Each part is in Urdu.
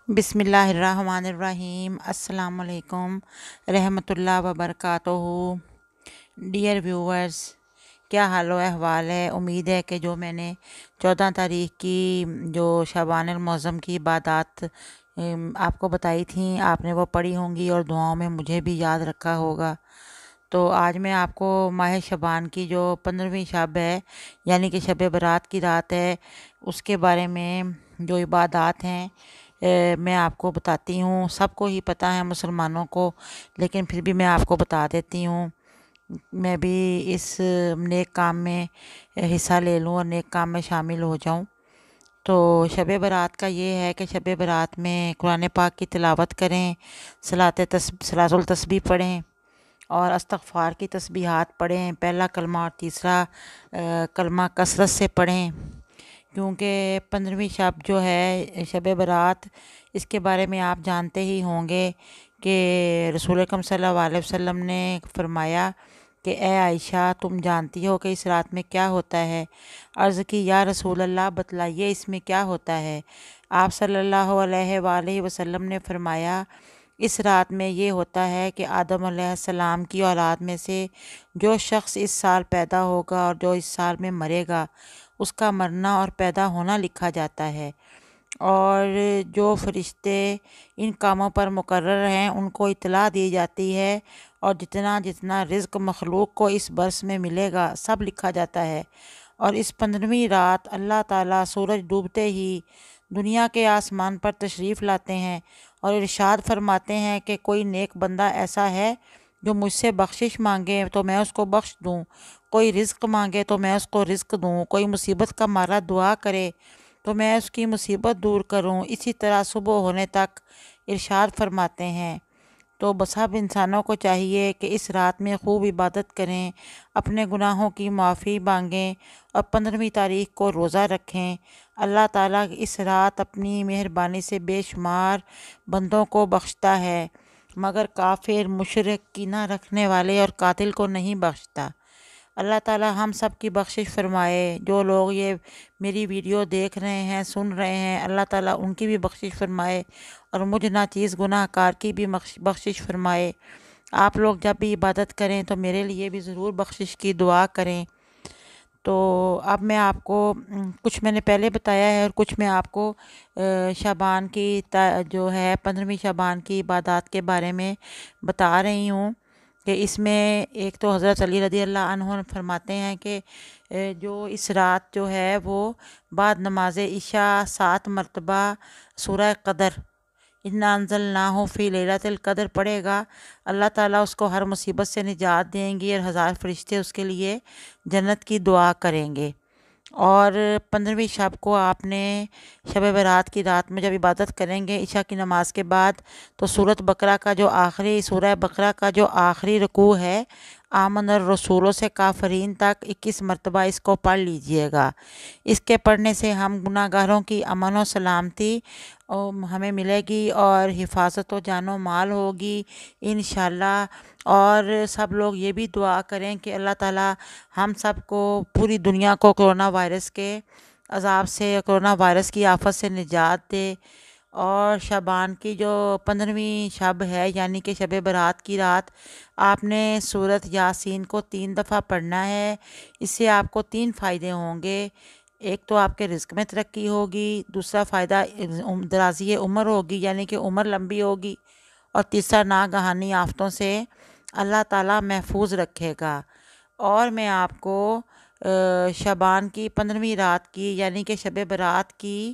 بسم اللہ الرحمن الرحیم۔ السلام علیکم رحمۃ اللہ وبرکاتہ۔ ڈیئر ویورز، کیا حال و احوال ہے؟ امید ہے کہ جو میں نے 14 تاریخ کی جو شعبان المعظم کی عبادات آپ کو بتائی تھیں، آپ نے وہ پڑھی ہوں گی اور دعاؤں میں مجھے بھی یاد رکھا ہوگا۔ تو آج میں آپ کو ماہ شعبان کی جو 15ویں شب ہے، یعنی کہ شب برات کی رات ہے، اس کے بارے میں جو عبادات ہیں میں آپ کو بتاتی ہوں۔ سب کو ہی پتہ ہے مسلمانوں کو، لیکن پھر بھی میں آپ کو بتا دیتی ہوں، میں بھی اس نیک کام میں حصہ لے لوں اور نیک کام میں شامل ہو جاؤں۔ تو شب برات کا یہ ہے کہ شب برات میں قرآن پاک کی تلاوت کریں، صلاۃ التسبیح پڑھیں اور استغفار کی تسبیحات پڑھیں۔ پہلا کلمہ اور تیسرا کلمہ کثرت سے پڑھیں، کیونکہ 15ویں شب جو ہے شب برات، اس کے بارے میں آپ جانتے ہی ہوں گے کہ رسول اکرم صلی اللہ علیہ وسلم نے فرمایا کہ اے عائشہ، تم جانتی ہو کہ اس رات میں کیا ہوتا ہے؟ عرض کی یا رسول اللہ، بتلائیے اس میں کیا ہوتا ہے؟ آپ صلی اللہ علیہ وآلہ وسلم نے فرمایا، اس رات میں یہ ہوتا ہے کہ آدم علیہ السلام کی اولاد میں سے جو شخص اس سال پیدا ہوگا اور جو اس سال میں مرے گا، اس کا مرنا اور پیدا ہونا لکھا جاتا ہے، اور جو فرشتے ان کاموں پر مقرر ہیں ان کو اطلاع دی جاتی ہے، اور جتنا جتنا رزق مخلوق کو اس برس میں ملے گا سب لکھا جاتا ہے۔ اور اس 15ویں رات اللہ تعالیٰ سورج ڈوبتے ہی دنیا کے آسمان پر تشریف لاتے ہیں اور ارشاد فرماتے ہیں کہ کوئی نیک بندہ ایسا ہے جو مجھ سے بخشش مانگے تو میں اس کو بخش دوں، کوئی رزق مانگے تو میں اس کو رزق دوں، کوئی مصیبت کا مارا دعا کرے تو میں اس کی مصیبت دور کروں، اسی طرح صبح ہونے تک ارشاد فرماتے ہیں۔ تو سب انسانوں کو چاہیے کہ اس رات میں خوب عبادت کریں، اپنے گناہوں کی معافی مانگیں اور 15ویں تاریخ کو روزہ رکھیں۔ اللہ تعالیٰ اس رات اپنی مہربانی سے بے شمار بندوں کو بخشتا ہے، مگر کافر، مشرک، کینہ رکھنے والے اور قاتل کو نہیں بخشتا۔ اللہ تعالیٰ ہم سب کی بخشش فرمائے۔ جو لوگ یہ میری ویڈیو دیکھ رہے ہیں، سن رہے ہیں، اللہ تعالیٰ ان کی بھی بخشش فرمائے اور مجھ ناچیز گناہ کار کی بھی بخشش فرمائے۔ آپ لوگ جب بھی عبادت کریں تو میرے لیے بھی ضرور بخشش کی دعا کریں۔ تو اب میں آپ کو کچھ میں نے پہلے بتایا ہے اور کچھ میں آپ کو شعبان کی جو ہے 15ویں شعبان کی عبادات کے بارے میں بتا رہی ہوں، کہ اس میں ایک تو حضرت علی رضی اللہ عنہ فرماتے ہیں کہ جو اس رات جو ہے وہ بعد نماز عشاء 7 مرتبہ سورہ قدر انا انزلناہ فی لیلۃ القدر پڑھے گا، اللہ تعالیٰ اس کو ہر مصیبت سے نجات دیں گی اور 1000 فرشتے اس کے لیے جنت کی دعا کریں گے۔ اور 15ویں شب کو آپ نے شب برات کی رات میں جب عبادت کریں گے عشاء کی نماز کے بعد، تو سورۃ بقرہ کا جو آخری سورہ بقرہ کا جو آخری رکوع ہے، آمن الرسولوں سے کافرین تک 21 مرتبہ اس کو پڑھ لیجئے گا۔ اس کے پڑھنے سے ہم گناہ گاروں کی امن و سلامتی ہمیں ملے گی اور حفاظت و جان و مال ہوگی انشاءاللہ۔ اور سب لوگ یہ بھی دعا کریں کہ اللہ تعالیٰ ہم سب کو، پوری دنیا کو کرونا وائرس کے عذاب سے، کرونا وائرس کی آفت سے نجات دے۔ اور شعبان کی جو 15ویں شب ہے، یعنی کہ شب برات کی رات، آپ نے سورۃ یاسین کو 3 دفعہ پڑھنا ہے۔ اس سے آپ کو 3 فائدے ہوں گے۔ ایک تو آپ کے رزق میں ترقی ہوگی، دوسرا فائدہ درازی عمر ہوگی، یعنی کہ عمر لمبی ہوگی، اور تیسرا ناگہانی آفتوں سے اللہ تعالیٰ محفوظ رکھے گا۔ اور میں آپ کو شعبان کی 15ویں رات کی، یعنی کہ شب برات کی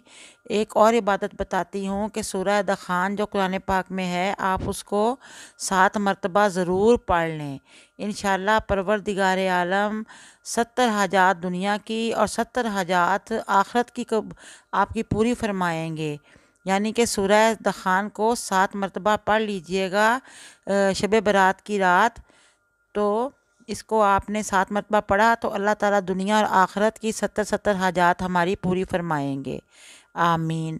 ایک اور عبادت بتاتی ہوں کہ سورہ دخان جو قرآن پاک میں ہے، آپ اس کو 7 مرتبہ ضرور پڑھ لیں۔ انشاءاللہ پروردگار عالم 70 حاجات دنیا کی اور 70 حاجات آخرت کی آپ کی پوری فرمائیں گے۔ یعنی کہ سورہ دخان کو 7 مرتبہ پڑھ لیجئے گا شب برات کی رات، تو اس کو آپ نے 7 مرتبہ پڑھا تو اللہ تعالیٰ دنیا اور آخرت کی 70 حاجات ہماری پوری فرمائیں گے، آمین۔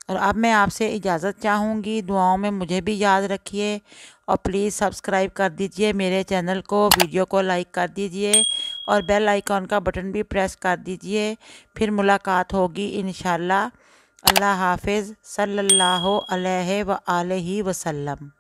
اور اب میں آپ سے اجازت چاہوں گی، دعاؤں میں مجھے بھی یاد رکھیے، اور پلیز سبسکرائب کر دیجئے میرے چینل کو، ویڈیو کو لائک کر دیجئے اور بیل آئیکن کا بٹن بھی پریس کر دیجئے۔ پھر ملاقات ہوگی انشاءاللہ اللہ حافظ صلی اللہ علیہ وآلہ وسلم۔